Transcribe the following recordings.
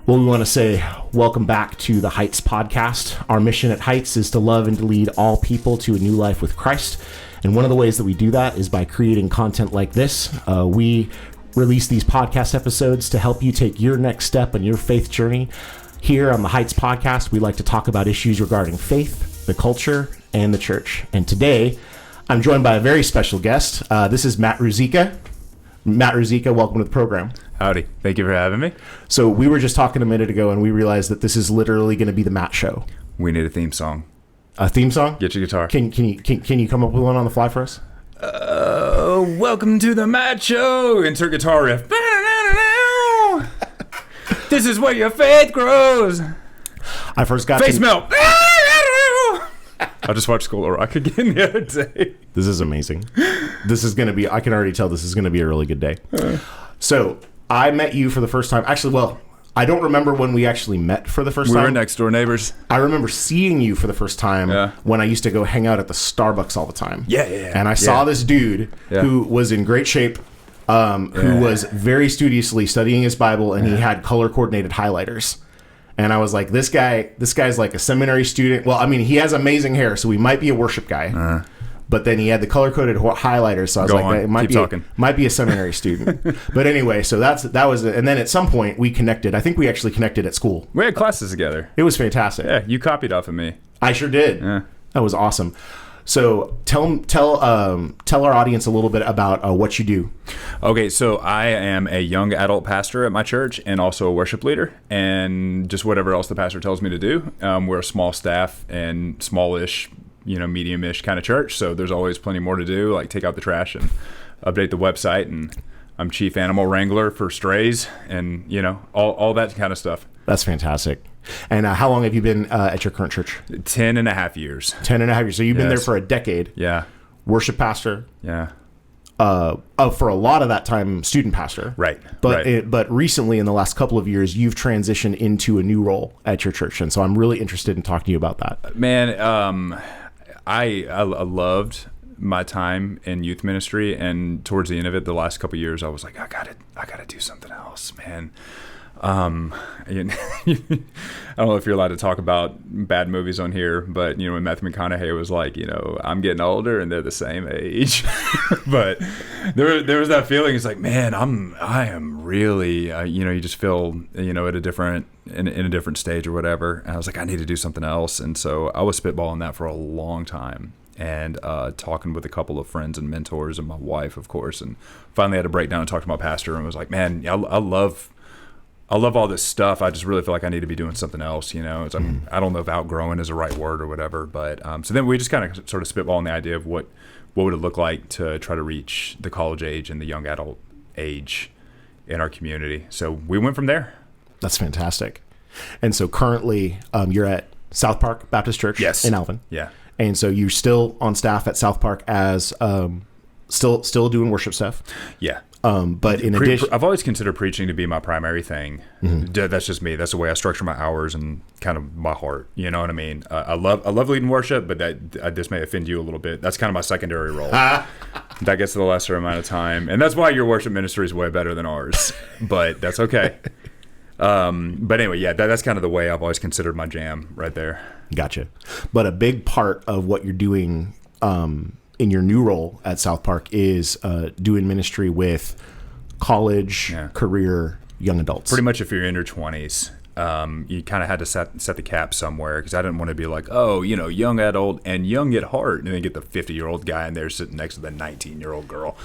Well, we want to say welcome back to the Heights podcast. Our mission at Heights is to love and to lead all people to a new life with Christ. And one of the ways that we do that is by creating content like this. We release these podcast episodes to help you take your next step on your faith journey. Here on the Heights podcast, we like to talk about issues regarding faith, the culture, and the church. And today, I'm joined by a very special guest. This is Matt Ruzicka. Matt Ruzicka, welcome to the program. Howdy. Thank you for having me. So we were just talking a minute ago, and we realized that this is literally going to be the Matt show. We need a theme song. A theme song? Get your guitar. Can you come up with one on the fly for us? Welcome to the Matt show. Insert guitar riff. This is where your faith grows. I first got face melt. I just watched School of Rock again the other day. This is amazing. This is going to be, I can already tell this is going to be a really good day. So I met you for the first time. Actually, well, I don't remember when we actually met for the first time. We were next door neighbors. I remember seeing you for the first time when I used to go hang out at the Starbucks all the time. Yeah. And I saw this dude who was in great shape, who was very studiously studying his Bible, and he had color-coordinated highlighters. And I was like, this guy's like a seminary student. Well, I mean, he has amazing hair, so he might be a worship guy. But then he had the color-coded highlighters, so I was it might be a seminary student. But anyway, so that was it. And then at some point we connected. I think we actually connected at school. We had classes together. It was fantastic. Yeah, you copied off of me. I sure did. Yeah. That was awesome. So tell our audience a little bit about what you do. Okay, so I am a young adult pastor at my church and also a worship leader, and just whatever else the pastor tells me to do. We're a small staff and smallish, medium-ish kind of church, so there's always plenty more to do, like take out the trash and update the website, and I'm chief animal wrangler for strays and, all that kind of stuff. That's fantastic. And how long have you been at your current church? 10 and a half years. 10 and a half years. So you've been there for a decade. Yeah. Worship pastor. Yeah. For a lot of that time, student pastor. Right. But recently, in the last couple of years, you've transitioned into a new role at your church. And so I'm really interested in talking to you about that. Man, I loved my time in youth ministry, and towards the end of it, the last couple of years, I was like, I gotta do something else, man. I don't know if you're allowed to talk about bad movies on here, but when Matthew McConaughey was like, I'm getting older and they're the same age, but there was that feeling. It's like, man, I am really, you just feel, at a different in a different stage or whatever. And I was like, I need to do something else, and so I was spitballing that for a long time. And talking with a couple of friends and mentors and my wife, of course, and finally had a breakdown and talked to my pastor and was like, man, I love all this stuff. I just really feel like I need to be doing something else, I don't know if outgrowing is the right word or whatever, but so then we just kind of sort of spitballing the idea of what would it look like to try to reach the college age and the young adult age in our community. So we went from there. That's fantastic. And so currently you're at South Park Baptist Church in Alvin. Yeah. And so you're still on staff at South Park as still doing worship stuff. Yeah. But in addition, I've always considered preaching to be my primary thing. Mm-hmm. That's just me. That's the way I structure my hours and kind of my heart. You know what I mean? I love leading worship, but this may offend you a little bit. That's kind of my secondary role. That gets the lesser amount of time, and that's why your worship ministry is way better than ours. But that's okay. But anyway, yeah, that's kind of the way I've always considered my jam right there. Gotcha. But a big part of what you're doing in your new role at South Park is doing ministry with college, career, young adults. Pretty much if you're in your 20s, you kind of had to set the cap somewhere, because I didn't want to be like, young adult and young at heart, and then get the 50-year-old guy in there sitting next to the 19-year-old girl.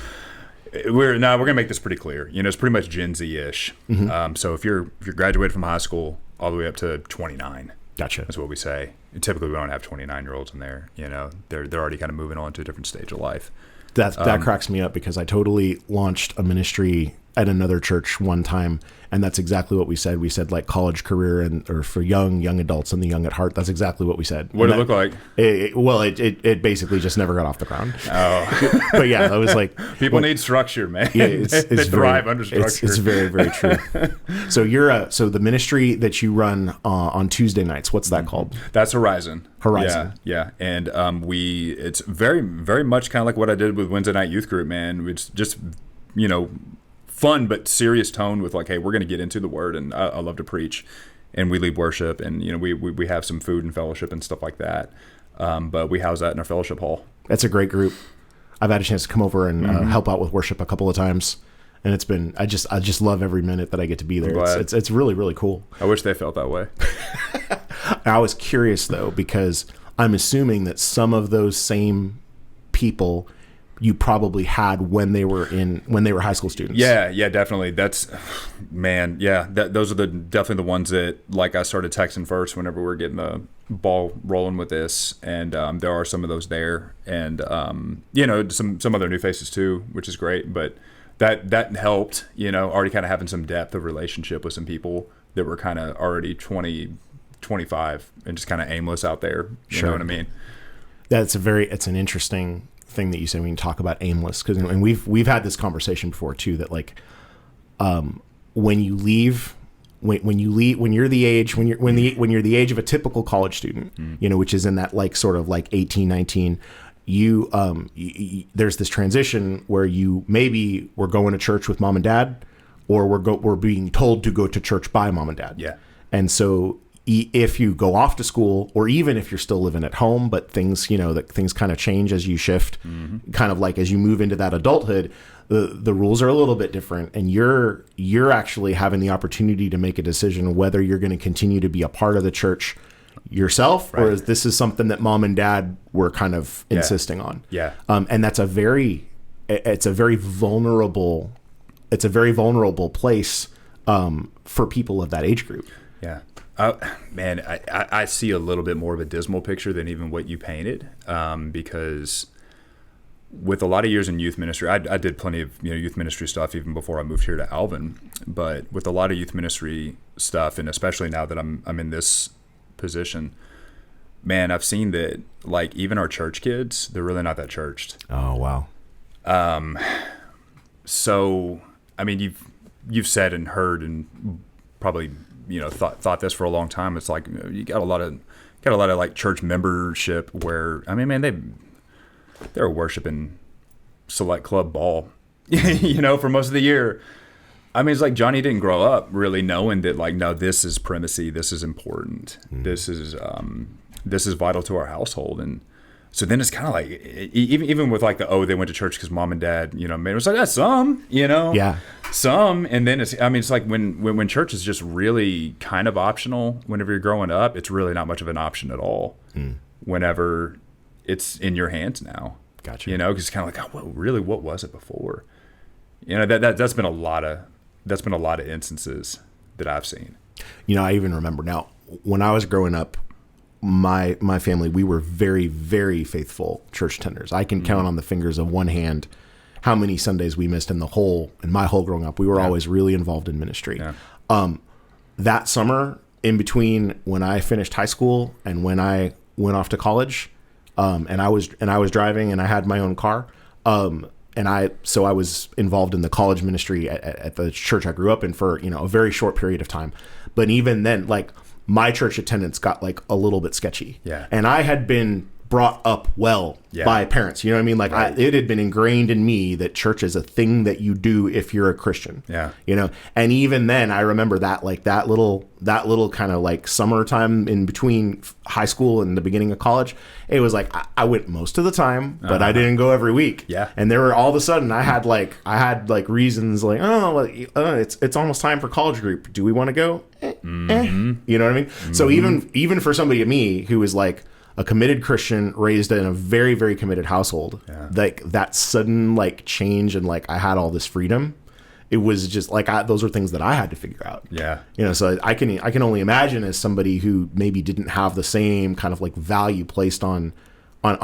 We're gonna make this pretty clear. It's pretty much Gen Z-ish. Mm-hmm. So if you're graduated from high school all the way up to 29. Gotcha. That's what we say. Typically, we don't have 29-year-olds in there. They're already kind of moving on to a different stage of life. That cracks me up, because I totally launched a ministry at another church one time, and that's exactly what we said. We said like college, career, or for young adults and the young at heart. That's exactly what we said. What did it look like? It basically just never got off the ground. Oh, but yeah, that was like people need structure, man. Yeah, they thrive under structure. It's very, very true. So so the ministry that you run on Tuesday nights, what's that called? That's Horizon. Yeah. And it's very, very much kind of like what I did with Wednesday Night Youth Group, man. It's just fun but serious tone with like, hey, we're going to get into the word, and I love to preach, and we lead worship, and we have some food and fellowship and stuff like that. But we house that in our fellowship hall. That's a great group. I've had a chance to come over and help out with worship a couple of times, and it's been I just love every minute that I get to be there. It's really, really cool. I wish they felt that way. I was curious though, because I'm assuming that some of those same people you probably had when they were high school students. Yeah, definitely. Those are definitely the ones that like I started texting first whenever we were getting the ball rolling with this, and there are some of those there, and some other new faces too, which is great. But that helped, already kind of having some depth of relationship with some people that were kind of already 20, 25 and just kind of aimless out there. You know what I mean? It's an interesting thing that you said when you talk about aimless, and we've had this conversation before too, that like when you're the age of a typical college student, which is in that like sort of like 18, 19, there's this transition where we're going to church with mom and dad, or we're being told to go to church by mom and dad. Yeah. And so if you go off to school, or even if you're still living at home, but things kind of change as you shift, kind of like as you move into that adulthood, the rules are a little bit different, and you're actually having the opportunity to make a decision whether you're going to continue to be a part of the church yourself, right, or is this something that mom and dad were kind of insisting on. Yeah. And it's a very vulnerable place for people of that age group. Yeah. I see a little bit more of a dismal picture than even what you painted, because with a lot of years in youth ministry, I did plenty of youth ministry stuff even before I moved here to Alvin. But with a lot of youth ministry stuff, and especially now that I'm in this position, man, I've seen that like even our church kids, they're really not that churched. Oh wow. So I mean, you've said and heard and probably thought this for a long time. It's like you got a lot of like church membership where, I mean, man, they're worshiping select club ball, for most of the year. I mean, it's like Johnny didn't grow up really knowing that like, no, this is primacy, this is important, this is vital to our household. And so then it's kind of like, even with like they went to church because mom and dad, it was like, that's some, some. And then it's like when church is just really kind of optional whenever you're growing up, it's really not much of an option at all whenever it's in your hands now. Gotcha. Because it's kind of like, what was it before? That's been a lot of instances that I've seen. I even remember now when I was growing up, my family, we were very, very faithful church attenders. I can count on the fingers of one hand how many Sundays we missed in my whole growing up. We were always really involved in ministry. Yeah. That summer in between when I finished high school and when I went off to college, and I was driving and I had my own car, so I was involved in the college ministry at the church I grew up in for a very short period of time. But even then, like, my church attendance got like a little bit sketchy. Yeah. And I had been brought up by parents. You know what I mean? Like right. It had been ingrained in me that church is a thing that you do if you're a Christian. Yeah. And even then I remember that like that little kind of like summertime in between high school and the beginning of college, it was like I went most of the time, but I didn't go every week. Yeah. And there were all of a sudden I had reasons like, it's almost time for college group. Do we want to go? You know what I mean? Mm-hmm. So even for somebody like me who is like a committed Christian raised in a very, very committed household, like that sudden like change and like I had all this freedom, it was just like those are things that I had to figure out. Yeah. So I can only imagine as somebody who maybe didn't have the same kind of like value placed on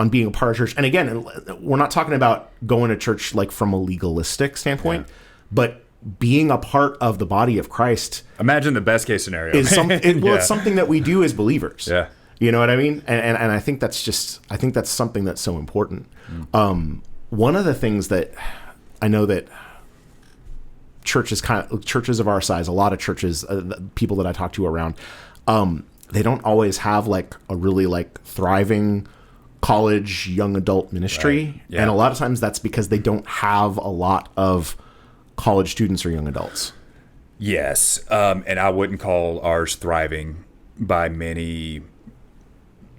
being a part of church. And again, we're not talking about going to church like from a legalistic standpoint, but being a part of the body of Christ. Imagine the best case scenario. It's something that we do as believers. Yeah. You know what I mean? And I think that's something that's so important. One of the things that I know that churches of our size, a lot of churches, people that I talk to around, they don't always have like a really like thriving college young adult ministry. Right. Yeah. And a lot of times that's because they don't have a lot of college students or young adults? Yes. And I wouldn't call ours thriving by many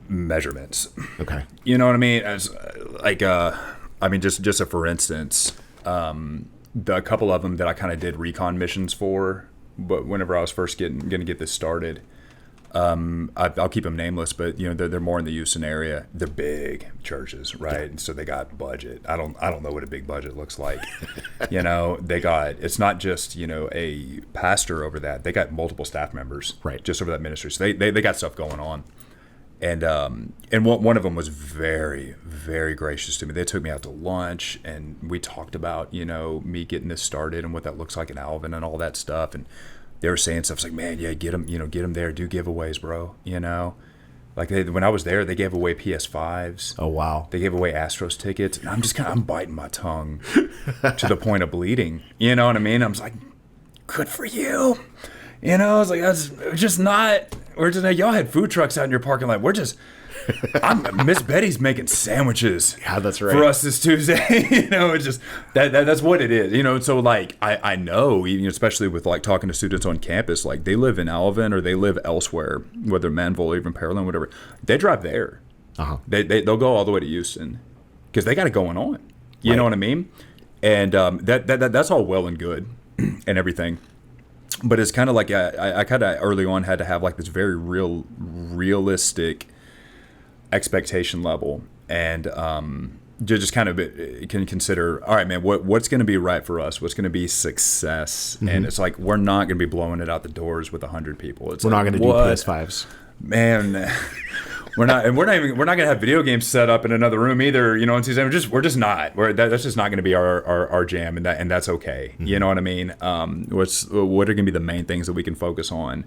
measurements. Okay. You know what I mean? As like, just a for instance, the couple of them that I kind of did recon missions for, but whenever I was first going to get this started, I'll keep them nameless, but they're more in the Houston area. They're big churches, right? And so they got budget. I don't know what a big budget looks like. They got, it's not just a pastor over that. They got multiple staff members, right, just over that ministry. So they got stuff going on. And one of them was very, very gracious to me. They took me out to lunch, and we talked about me getting this started and what that looks like in Alvin and all that stuff. And they were saying stuff like, man, yeah, get them there, do giveaways, bro. Like when I was there, they gave away PS5s. Oh wow! They gave away Astros tickets, and I'm biting my tongue to the point of bleeding. You know what I mean? I was like, good for you. I was like, that's just not. We're just y'all had food trucks out in your parking lot. We're just. Miss Betty's making sandwiches. Yeah, that's right. For us this Tuesday. It's just that's what it is. So like I know, especially with like talking to students on campus, like they live in Alvin or they live elsewhere, whether Manville or even Pearland, whatever. They drive there. They'll go all the way to Houston because they got it going on. You know what I mean? And that's all well and good and everything. But it's kind of like I kind of early on had to have like this very realistic expectation level, and just kind of can consider, all right, man, what's going to be right for us? What's going to be success? Mm-hmm. And it's like we're not going to be blowing it out the doors with 100 people. We're not going to do PS5s, man. We're not going to have video games set up in another room either. On Tuesday, we're just not. That's just not going to be our jam, and that's okay. Mm-hmm. You know what I mean? What are going to be the main things that we can focus on,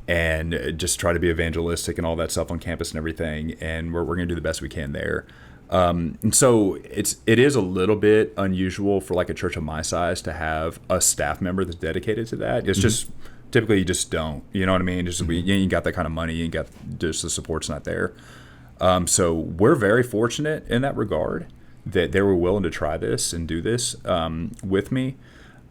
and just try to be evangelistic and all that stuff on campus and everything. And we're going to do the best we can there. And so it is a little bit unusual for like a church of my size to have a staff member that's dedicated to that. It's just. Typically, you just don't. You know what I mean? Just you got that kind of money, you got just the support's not there. So we're very fortunate in that regard that they were willing to try this and do this with me.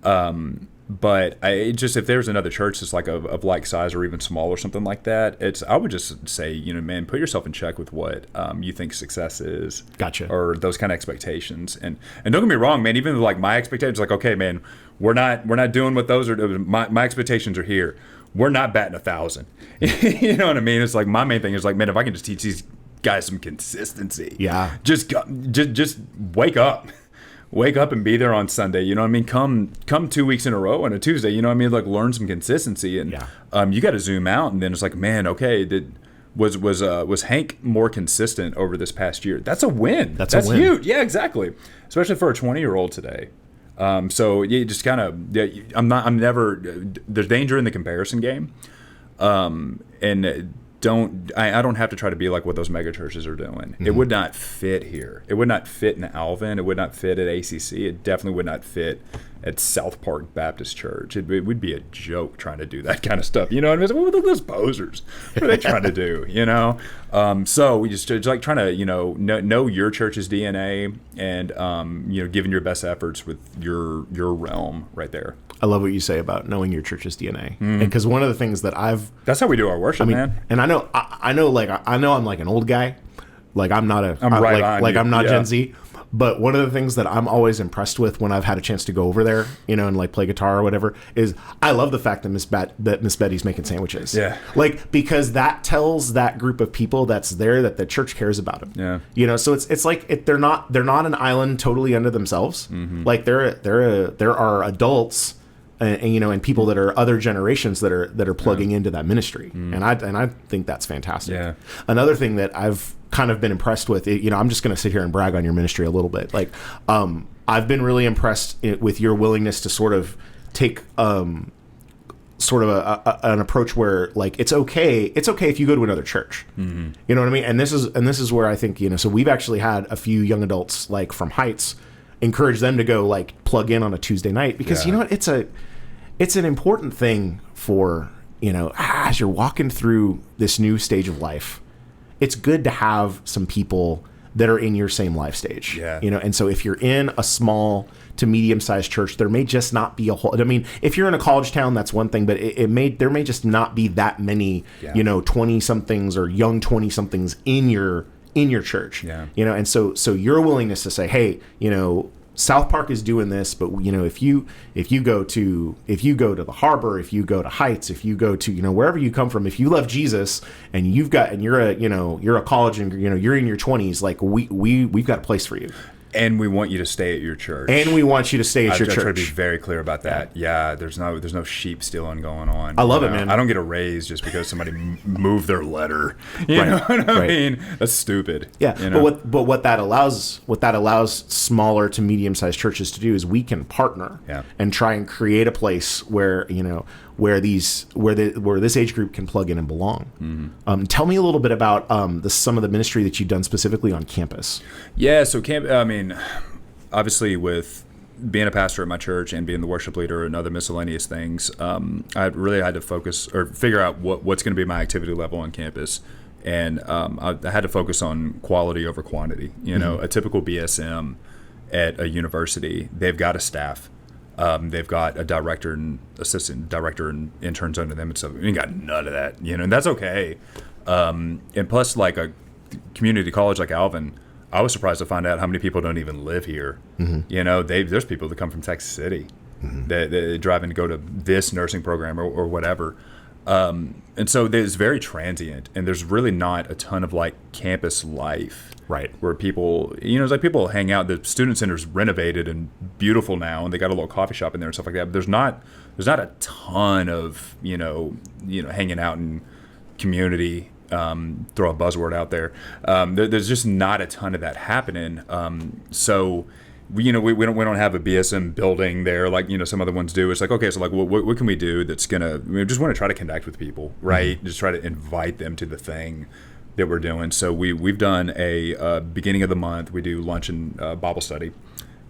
But if there's another church that's like of like size or even small or something like that, I would just say, man, put yourself in check with what you think success is. Gotcha. Or those kind of expectations. And don't get me wrong, man, even like my expectations, like, okay, man, we're not doing what those are. My expectations are here. We're not batting 1,000. You know what I mean? It's like my main thing is like, man, if I can just teach these guys some consistency. Yeah. Just wake up. Wake up and be there on Sunday. You know what I mean? Come 2 weeks in a row on a Tuesday. You know what I mean? Like learn some consistency, and you got to zoom out. And then it's like, man, okay, was Hank more consistent over this past year? That's a win. That's a win. Huge. Yeah, exactly. Especially for a 20-year-old today. So you just kind of, there's danger in the comparison game, and I don't have to try to be like what those mega churches are doing. Mm-hmm. It would not fit here. It would not fit in Alvin. It would not fit at ACC. It definitely would not fit at South Park Baptist Church. It would be a joke trying to do that kind of stuff. You know what I mean? What are those posers? What are they trying to do? So we just like trying to know your church's DNA and giving your best efforts with your realm right there. I love what you say about knowing your church's DNA, because one of the things that that's how we do our worship, man. And I know I'm like an old guy, like I'm not Gen Z. But one of the things that I'm always impressed with when I've had a chance to go over there, and like play guitar or whatever, is I love the fact that Miss Betty's making sandwiches. Yeah. Like, because that tells that group of people that's there that the church cares about them. Yeah. So it's like they're not an island totally unto themselves. Mm-hmm. Like there are adults and people that are other generations that are plugging into that ministry. Mm. And I think that's fantastic. Yeah. Another thing that I've kind of been impressed with, I'm just going to sit here and brag on your ministry a little bit. Like, I've been really impressed with your willingness to sort of take sort of an approach where like it's okay if you go to another church. Mm-hmm. You know what I mean? And this is where I think so we've actually had a few young adults like from Heights encourage them to go like plug in on a Tuesday night, because you know what, it's an important thing for as you're walking through this new stage of life. It's good to have some people that are in your same life stage. Yeah. And so if you're in a small to medium-sized church, there may just not be a whole. I mean, if you're in a college town, that's one thing, but there may just not be that many, 20-somethings or young 20-somethings in your church. Yeah. And so your willingness to say, hey, South Park is doing this, but if you go to the Harbor, if you go to Heights, if you go to wherever you come from, if you love Jesus and you're a college and you're in your 20s, like we've got a place for you. And we want you to stay at your church. And we want you to stay at your church. I try to be very clear about that. Yeah, there's no sheep stealing going on. I love it, man. I don't get a raise just because somebody moved their letter. You know what I mean? That's stupid. Yeah, but what that allows smaller to medium-sized churches to do is we can partner and try and create a place where where this age group can plug in and belong. Mm-hmm. Tell me a little bit about some of the ministry that you've done specifically on campus. Yeah, so obviously with being a pastor at my church and being the worship leader and other miscellaneous things, I really had to focus or figure out what's going to be my activity level on campus. And I had to focus on quality over quantity. A typical BSM at a university, they've got a staff. They've got a director and assistant director and interns under them and stuff. We ain't got none of that, and that's okay. And plus, like a community college like Alvin, I was surprised to find out how many people don't even live here. Mm-hmm. There's people that come from Texas City that drive in to go to this nursing program or whatever. And so it's very transient, and there's really not a ton of like campus life, right? Where people, it's like people hang out. The student center's renovated and beautiful now, and they got a little coffee shop in there and stuff like that. But there's not a ton of hanging out in community. Throw a buzzword out there. There's just not a ton of that happening. So. We don't have a BSM building there like some other ones do. It's like, okay, so like what can we do that's gonna, we just want to try to connect with people, right? Mm-hmm. Just try to invite them to the thing that we're doing. So we've done a beginning of the month, we do lunch and Bible study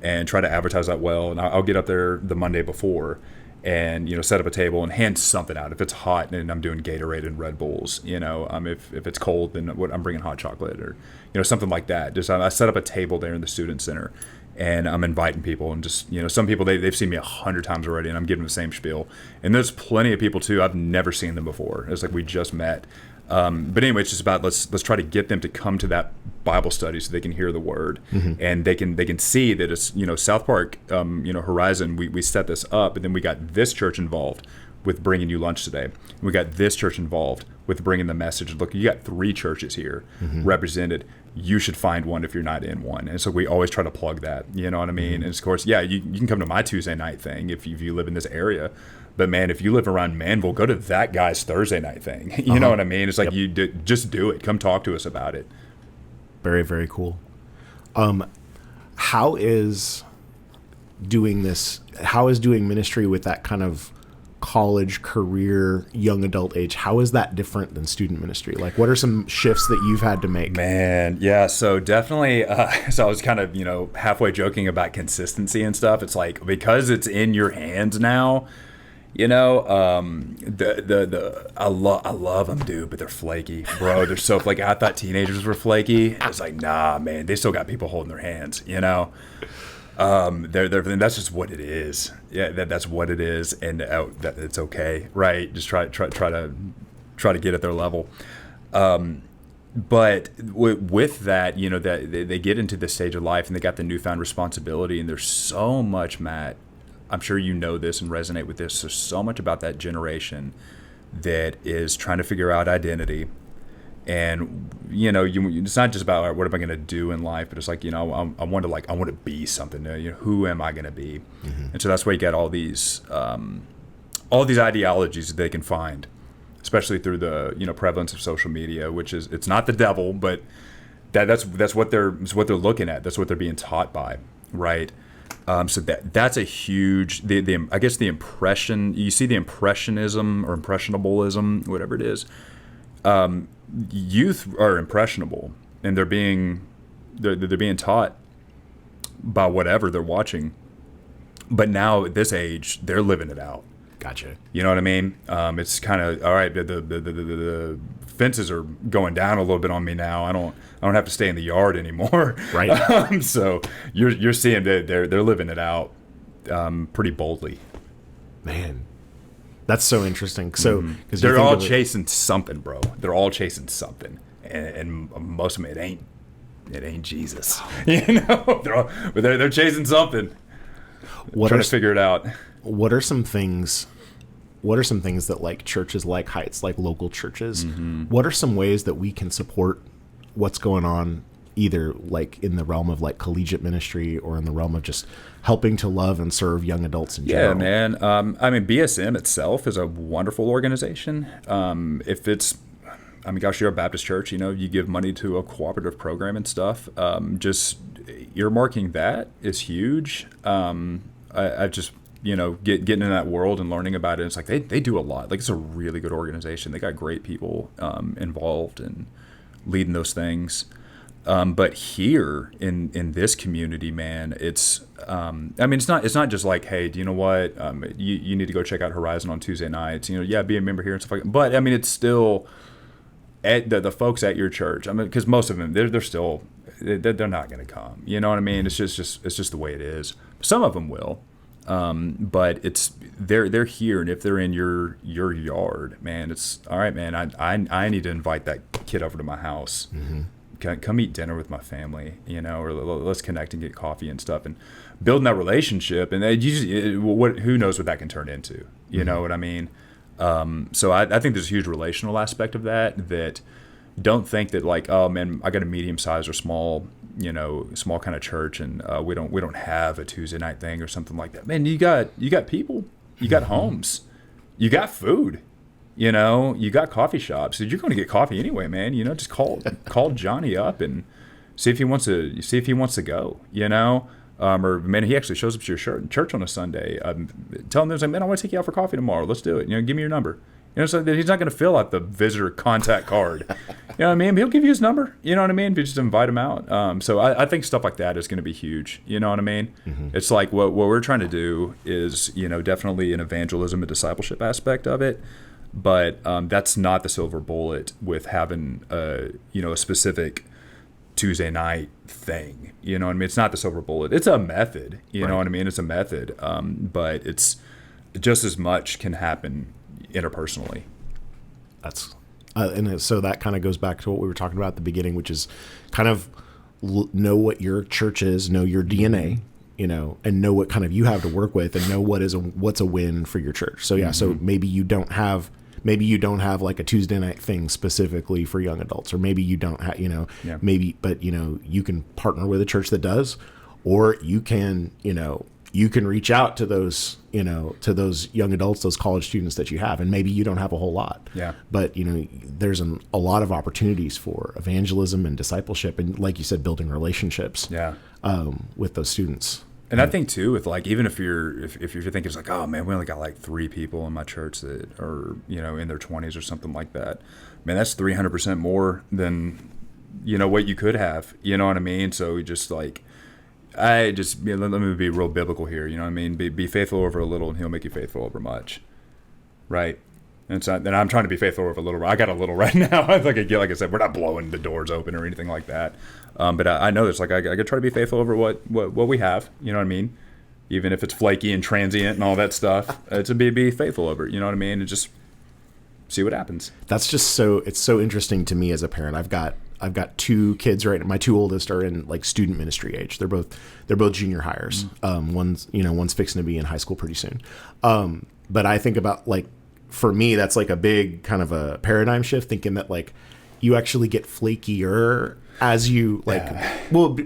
and try to advertise that well. And I'll get up there the Monday before and set up a table and hand something out. If it's hot, and I'm doing Gatorade and Red Bulls, if it's cold, then I'm bringing hot chocolate or something like that. Just I set up a table there in the student center. And I'm inviting people, and just some people they've seen me 100 times already, and I'm giving them the same spiel. And there's plenty of people too I've never seen them before. It's like we just met. But anyway, it's just about let's try to get them to come to that Bible study so they can hear the word, and they can see that it's South Park, Horizon. We set this up, and then we got this church involved with bringing you lunch today. We got this church involved with bringing the message. Look, you got 3 churches here represented. You should find one if you're not in one. And so we always try to plug that, you know what I mean? And of course, you can come to my Tuesday night thing if you live in this area. But man, if you live around Manville, go to that guy's Thursday night thing. You know what I mean? It's like just do it. Come talk to us about it. Very, very cool. How is doing ministry with that kind of college career young adult age, how is that different than student ministry? Like, what are some shifts that you've had to make? Man, yeah, so definitely so I was kind of halfway joking about consistency and stuff. It's like, because it's in your hands now, I love them, dude, but they're flaky, bro. They're so flaky. I thought teenagers were flaky. I was like, nah, man, they still got people holding their hands, that's just what it is. Yeah, that's what it is, and that it's okay, right? Just try to get at their level. But with that, that they get into this stage of life and they got the newfound responsibility, and there's so much, Matt. I'm sure you know this and resonate with this. There's so much about that generation that is trying to figure out identity. And it's not just about, all right, what am I going to do in life, but it's like I want to be something. Who am I going to be? And so that's why you get all these ideologies that they can find, especially through the prevalence of social media, which is, it's not the devil, but that's what they're looking at. That's what they're being taught by, right? So that's a huge I guess the impression, you see the impressionism or impressionableism, whatever it is. Youth are impressionable, and they're being taught by whatever they're watching. But now at this age, they're living it out. Gotcha. You know what I mean? It's kind of all right. The fences are going down a little bit on me now. I don't have to stay in the yard anymore. Right. So you're seeing that they're living it out pretty boldly. Man, that's so interesting. So because they're all chasing something, bro. They're all chasing something, and most of them it ain't Jesus. They're chasing something. Trying to figure it out. What are some things that like churches like Heights, like local churches, what are some ways that we can support what's going on, either like in the realm of like collegiate ministry or in the realm of just helping to love and serve young adults in general? Yeah, man. I mean, BSM itself is a wonderful organization. If it's, I mean, gosh, you're a Baptist church, you give money to a cooperative program and stuff. Just earmarking that is huge. I just, getting in that world and learning about it. It's like they do a lot. Like, it's a really good organization. They got great people involved in leading those things. But here in this community, man, it's I mean, it's not just like, hey, do you know what? You need to go check out Horizon on Tuesday nights. Be a member here and stuff like that. But I mean, it's still at the folks at your church. I mean, because most of them they're still they're not going to come. You know what I mean? It's just the way it is. Some of them will. But they're here, and if they're in your yard, man, it's all right, man. I need to invite that kid over to my house. Come eat dinner with my family, or let's connect and get coffee and stuff, and building that relationship. And who knows what that can turn into? You know what I mean? So I think there's a huge relational aspect of that. Don't think that like, oh man, I got a medium-sized or small kind of church, and we don't have a Tuesday night thing or something like that. Man, you got people, you got homes, you got food, you got coffee shops. So you're going to get coffee anyway, man. Just call Johnny up and see if he wants to go. Or man, he actually shows up to your church on a Sunday. Tell him, there's like, man, I want to take you out for coffee tomorrow. Let's do it. Give me your number. So he's not going to fill out the visitor contact card. You know what I mean? He'll give you his number. You know what I mean? If you just invite him out. So I think stuff like that is going to be huge. You know what I mean? It's like what we're trying to do is, definitely an evangelism and discipleship aspect of it. But that's not the silver bullet with having a specific Tuesday night thing. You know what I mean? It's not the silver bullet. It's a method. You know what I mean? It's a method. But it's just as much can happen interpersonally. That's and so that kind of goes back to what we were talking about at the beginning, which is kind of know what your church is, know your DNA, and know what kind of you have to work with, and know what's a win for your church. So yeah, so maybe you don't have like a Tuesday night thing specifically for young adults, or maybe you don't have, but you can partner with a church that does, or you can reach out to those, to those young adults, those college students that you have, and maybe you don't have a whole lot. Yeah. But there's a lot of opportunities for evangelism and discipleship, and like you said, building relationships. Yeah. With those students. And I think too, with like, even if you're thinking it's like, oh man, we only got like 3 people in my church that are in their 20s or something like that. Man, that's 300% more than what you could have. You know what I mean? So just like. Let me be real biblical here. You know what I mean? Be faithful over a little, and He'll make you faithful over much, right? And I'm trying to be faithful over a little. I got a little right now. Like I said, we're not blowing the doors open or anything like that. But I know it's like I got to try to be faithful over what we have. You know what I mean? Even if it's flaky and transient and all that stuff, to be faithful over it. You know what I mean? And just see what happens. That's just it's so interesting to me as a parent. I've got 2 kids right now. My 2 oldest are in like student ministry age. They're both junior hires. One's fixing to be in high school pretty soon. But I think about, like, for me, that's like a big kind of a paradigm shift, thinking that like you actually get flakier as you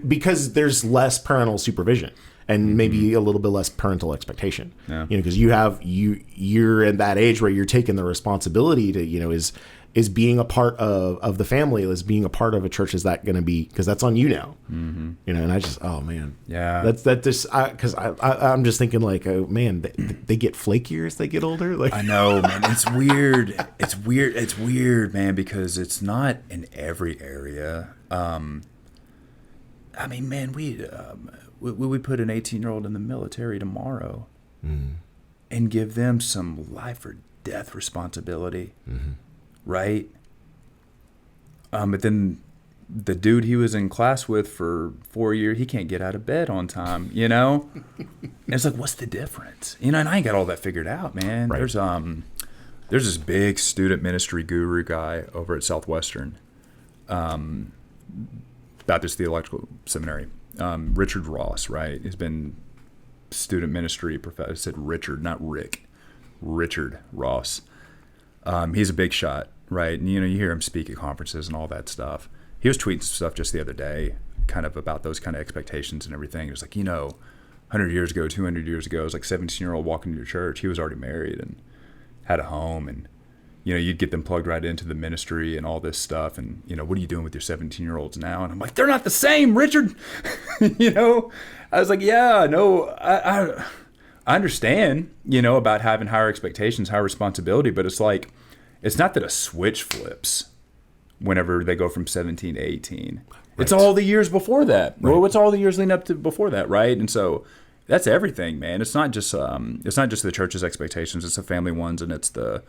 because there's less parental supervision and maybe a little bit less parental expectation. Yeah. Because you're in that age where you're taking the responsibility to, is being a part of the family, is being a part of a church. Is that going to be, because that's on you now, and I just, oh man, yeah, because I'm just thinking like, oh man, they get flakier as they get older. Like, I know, man, it's weird. It's weird, man, because it's not in every area. I mean, man, we put an 18-year-old in the military tomorrow and give them some life or death responsibility. Right? But then the dude he was in class with for 4 years, he can't get out of bed on time, And it's like, what's the difference? And I ain't got all that figured out, man. Right. There's this big student ministry guru guy over at Southwestern Baptist Theological Seminary, Richard Ross, right? He's been student ministry professor. I said Richard, not Rick. Richard Ross. He's a big shot, right? And you hear him speak at conferences and all that stuff. He was tweeting stuff just the other day, kind of about those kind of expectations and everything. It was like, 100 years ago, 200 years ago, it was like 17-year-old walking to your church. He was already married and had a home, and you'd get them plugged right into the ministry and all this stuff. And what are you doing with your 17-year-olds now? And I'm like, they're not the same, Richard. I was like, yeah, no, I understand, about having higher expectations, higher responsibility, but it's like, it's not that a switch flips whenever they go from 17 to 18. Right. It's all the years before that. Right. Well, what's all the years leading up to before that, right? And so that's everything, man. It's not just the church's expectations. It's the family ones, and it's they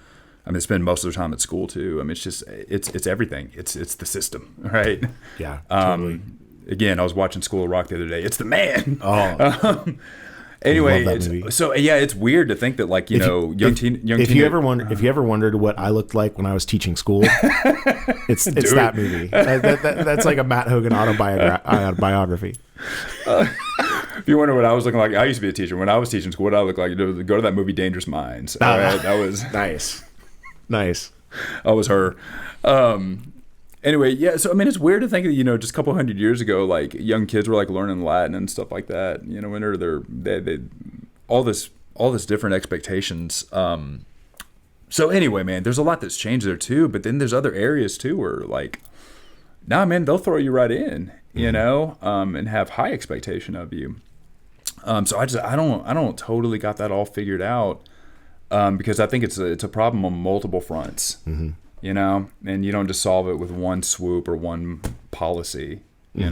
spend most of their time at school too. It's everything. It's the system, right? Yeah, totally. Again, I was watching School of Rock the other day. It's the man. Oh. Anyway, it's weird to think that if you ever wondered what I looked like when I was teaching school, it's that movie. That's like a Matt Hogan autobiography. If you wonder what I was looking like, I used to be a teacher. When I was teaching school, what I looked like, go to that movie Dangerous Minds. All right, that was nice. I was her. Anyway, yeah. So it's weird to think that just a couple hundred years ago, like young kids were like learning Latin and stuff like that. When they all this different expectations. So anyway, man, there's a lot that's changed there too. But then there's other areas too where like, nah, man, they'll throw you right in, and have high expectation of you. So I don't totally got that all figured out, because I think it's a problem on multiple fronts. Mm-hmm. And you don't just solve it with one swoop or one policy, it's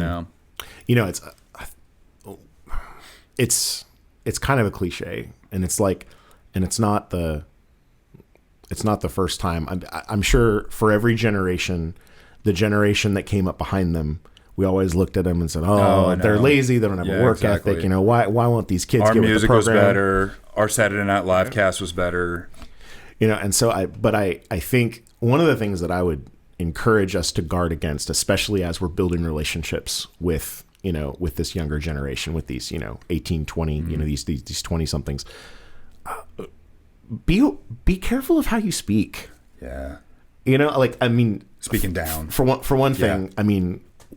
kind of a cliche, and it's not the first time. I'm sure for every generation, the generation that came up behind them, we always looked at them and said, they're lazy. They don't have a work ethic. Why won't these kids Our get with the music program? was better. Our Saturday Night Live cast was better. And so I think one of the things that I would encourage us to guard against, especially as we're building relationships with this younger generation, with these, 18, 20, these 20 somethings, be careful of how you speak. Yeah. Speaking down for one thing, yeah.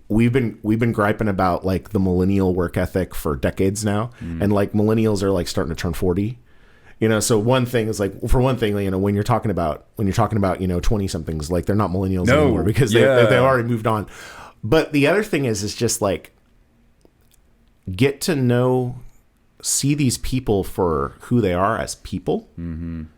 We've been griping about like the millennial work ethic for decades now. And like millennials are like starting to turn 40. So one thing is like, for one thing, when you're talking about 20 somethings, like they're not millennials anymore because they've already moved on. But the other thing is just like, get to see these people for who they are as people, and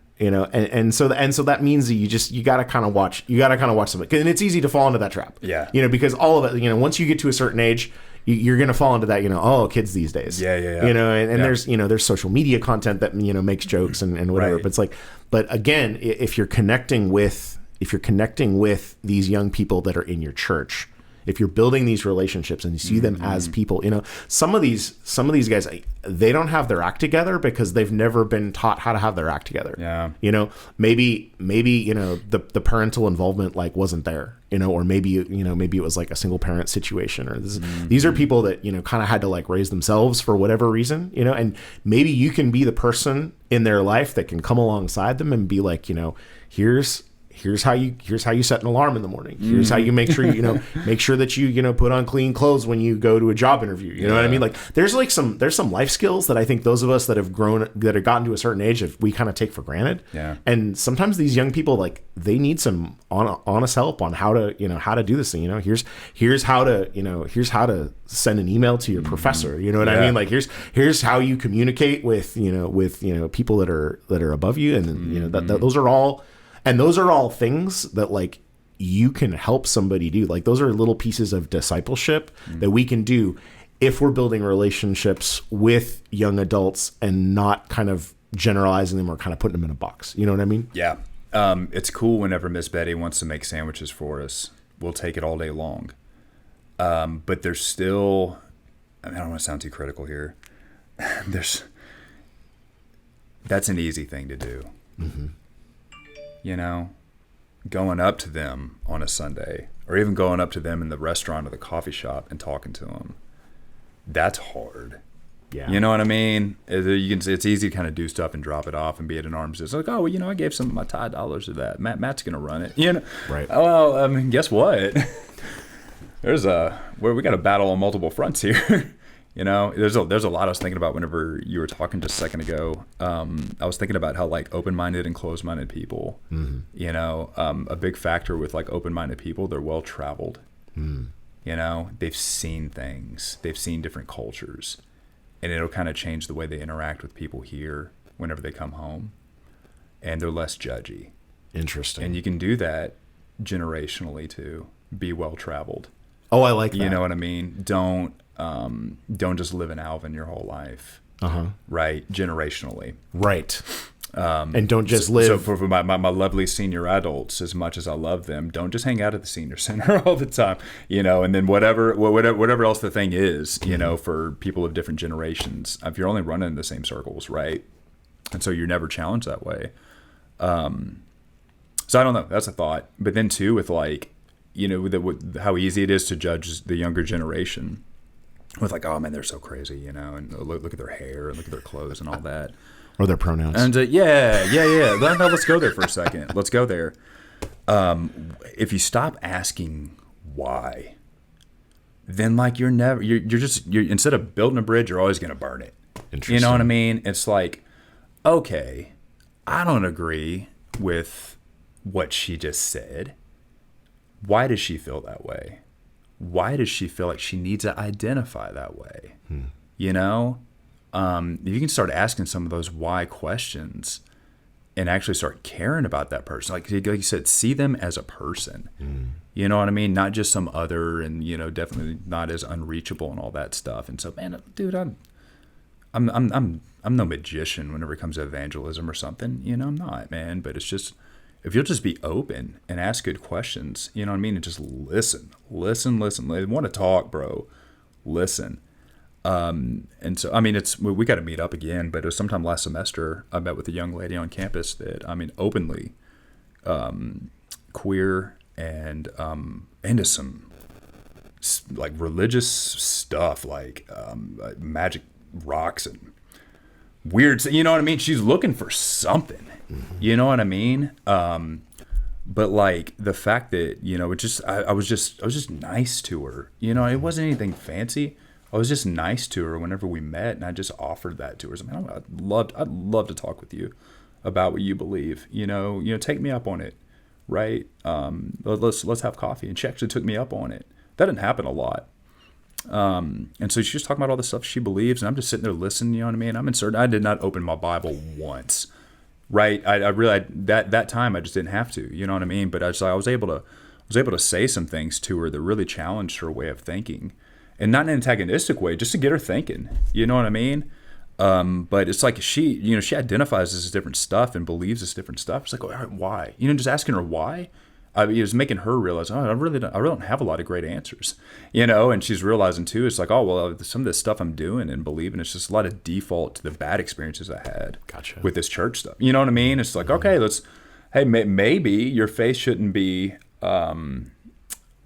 so that means that you got to kind of watch something, and it's easy to fall into that trap. Yeah. Because all of it, once you get to a certain age, you're going to fall into that, kids these days. Yeah. And there's social media content that, makes jokes and whatever. Right. But it's like, but again, if you're connecting with these young people that are in your church, if you're building these relationships and you see them as people, some of these guys, they don't have their act together because they've never been taught how to have their act together. Yeah. Maybe the parental involvement like wasn't there, or maybe it was like a single parent situation, or these are people that, kind of had to like raise themselves for whatever reason, and maybe you can be the person in their life that can come alongside them and be like, here's how you set an alarm in the morning. Here's how you make sure make sure that you put on clean clothes when you go to a job interview. You know what I mean? Like there's some life skills that I think those of us that have gotten to a certain age, we kind of take for granted. Yeah. And sometimes these young people, like, they need some honest help on how to do this thing. Here's how to send an email to your professor. You know what I mean? Like here's how you communicate with people that are above you, and those are all. And those are all things that like you can help somebody do. Like those are little pieces of discipleship that we can do if we're building relationships with young adults and not kind of generalizing them or kind of putting them in a box. You know what I mean? Yeah. It's cool whenever Miss Betty wants to make sandwiches for us. will take it all day long. But there's still, I don't want to sound too critical here. That's an easy thing to do. Going up to them on a Sunday, or even going up to them in the restaurant or the coffee shop and talking to them. That's hard. Yeah. You know what I mean? It's easy to kind of do stuff and drop it off and be at an arm's distance. Like, oh, well, I gave some of my Tide dollars to that. Matt's going to run it. Right. Well, guess what? We got a battle on multiple fronts here. There's a lot I was thinking about whenever you were talking just a second ago. I was thinking about how like open-minded and closed-minded people, a big factor with like open-minded people, they're well-traveled. They've seen things, they've seen different cultures, and it'll kind of change the way they interact with people here whenever they come home, and they're less judgy. Interesting. And you can do that generationally too. Be well-traveled. Oh, I like that. You know what I mean? Don't just live in Alvin your whole life. Right? Generationally. Right. And don't just live. So for my lovely senior adults, as much as I love them, don't just hang out at the senior center all the time, and then whatever else the thing is, for people of different generations, if you're only running in the same circles, right? And so you're never challenged that way. So I don't know. That's a thought. But then too, with like, with how easy it is to judge the younger generation with like, oh man, they're so crazy, and look at their hair and look at their clothes and all that. Or their pronouns. And yeah. Let's go there for a second. Let's go there. If you stop asking why, then like you're instead of building a bridge, you're always going to burn it. Interesting. You know what I mean? It's like, okay, I don't agree with what she just said. Why does she feel that way? Why does she feel like she needs to identify that way? If you can start asking some of those why questions and actually start caring about that person, like you said, see them as a person. You know what I mean? Not just some other, and definitely not as unreachable and all that stuff. And so, man, dude, I'm no magician whenever it comes to evangelism or something. I'm not, man. But it's just, if you'll just be open and ask good questions, you know what I mean? And just listen. They want to talk, bro. Listen. And so, we got to meet up again, but it was sometime last semester, I met with a young lady on campus that, openly, queer and, into some like religious stuff, like, magic rocks and weird, you know what I mean? She's looking for something, you know what I mean? But like the fact that, I was just nice to her, it wasn't anything fancy. I was just nice to her whenever we met, and I just offered that to her. I'd love to talk with you about what you believe. Take me up on it, right? Let's have coffee. And she actually took me up on it. That didn't happen a lot. And so she's just talking about all the stuff she believes, and I'm just sitting there listening. You know what I mean? I'm uncertain. I did not open my Bible once, right? I realized that time I just didn't have to. You know what I mean? But I was able to say some things to her that really challenged her way of thinking. And not in an antagonistic way, just to get her thinking. You know what I mean? But it's like she identifies as different stuff and believes this different stuff. It's like, all right, why? Just asking her why. It was making her realize, I really don't have a lot of great answers. And she's realizing too, it's like, oh, well, some of this stuff I'm doing and believing, it's just a lot of default to the bad experiences I had with this church stuff. You know what I mean? It's like, okay, maybe your faith shouldn't be a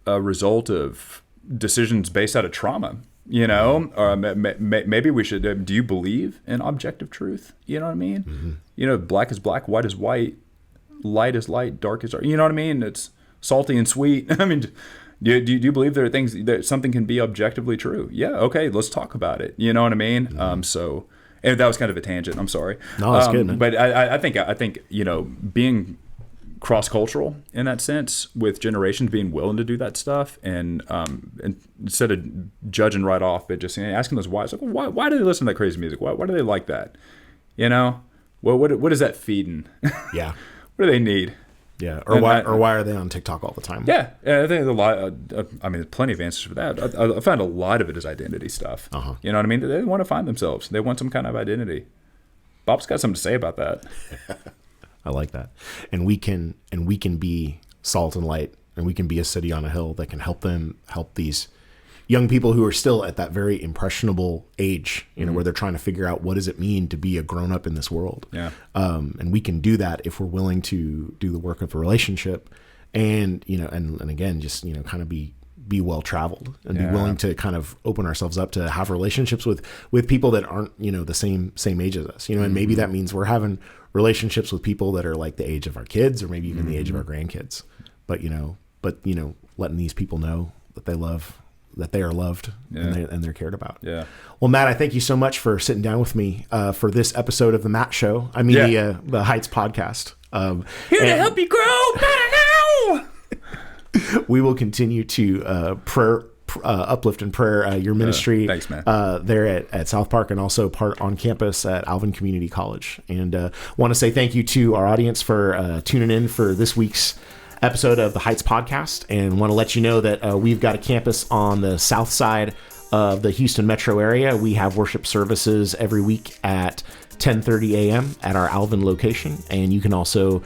result of decisions based out of trauma, or maybe we should, do you believe in objective truth? You know what I mean? Black is black, white is white, light is light, dark is dark. You know what I mean? It's salty and sweet. Do you believe there are things that something can be objectively true? Yeah. Okay. Let's talk about it. You know what I mean? So, and that was kind of a tangent. I'm sorry. No, that's good, man. But I think, being cross-cultural in that sense, with generations being willing to do that stuff, and instead of judging right off, but just asking those why. It's like, well, why do they listen to that crazy music? Why do they like that? Well, what is that feeding? Yeah. What do they need? Yeah, or why are they on TikTok all the time? Yeah, I think a lot. There's plenty of answers for that. I found a lot of it is identity stuff. You know what I mean? They want to find themselves. They want some kind of identity. Bob's got something to say about that. I like that. And we can be salt and light and we can be a city on a hill that can help these young people who are still at that very impressionable age, where they're trying to figure out what does it mean to be a grown up in this world. Yeah. And we can do that if we're willing to do the work of a relationship, and and again, just kind of be well traveled and be willing to kind of open ourselves up to have relationships with people that aren't the same age as us. And maybe that means we're having relationships with people that are like the age of our kids, or maybe even the age of our grandkids. But letting these people know that they are loved and they're cared about. Yeah. Well, Matt, I thank you so much for sitting down with me for this episode of the Matt Show. I mean, the Heights podcast. Here to help you grow better now. We will continue to uplift in prayer your ministry. Thanks, man. There at South Park, and also part on campus at Alvin Community College. And want to say thank you to our audience for tuning in for this week's episode of the Heights podcast, and want to let you know that we've got a campus on the south side of the Houston metro area. We have worship services every week at 10:30 a.m. at our Alvin location, and you can also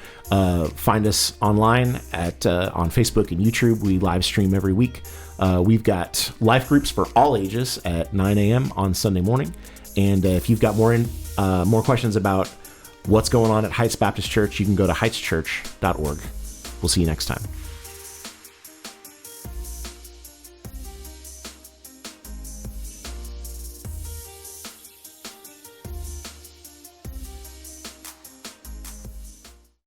find us online on Facebook and YouTube. We live stream every week. We've got life groups for all ages at 9 a.m. on Sunday morning, and if you've got more questions about what's going on at Heights Baptist Church, you can go to heightschurch.org. We'll see you next time.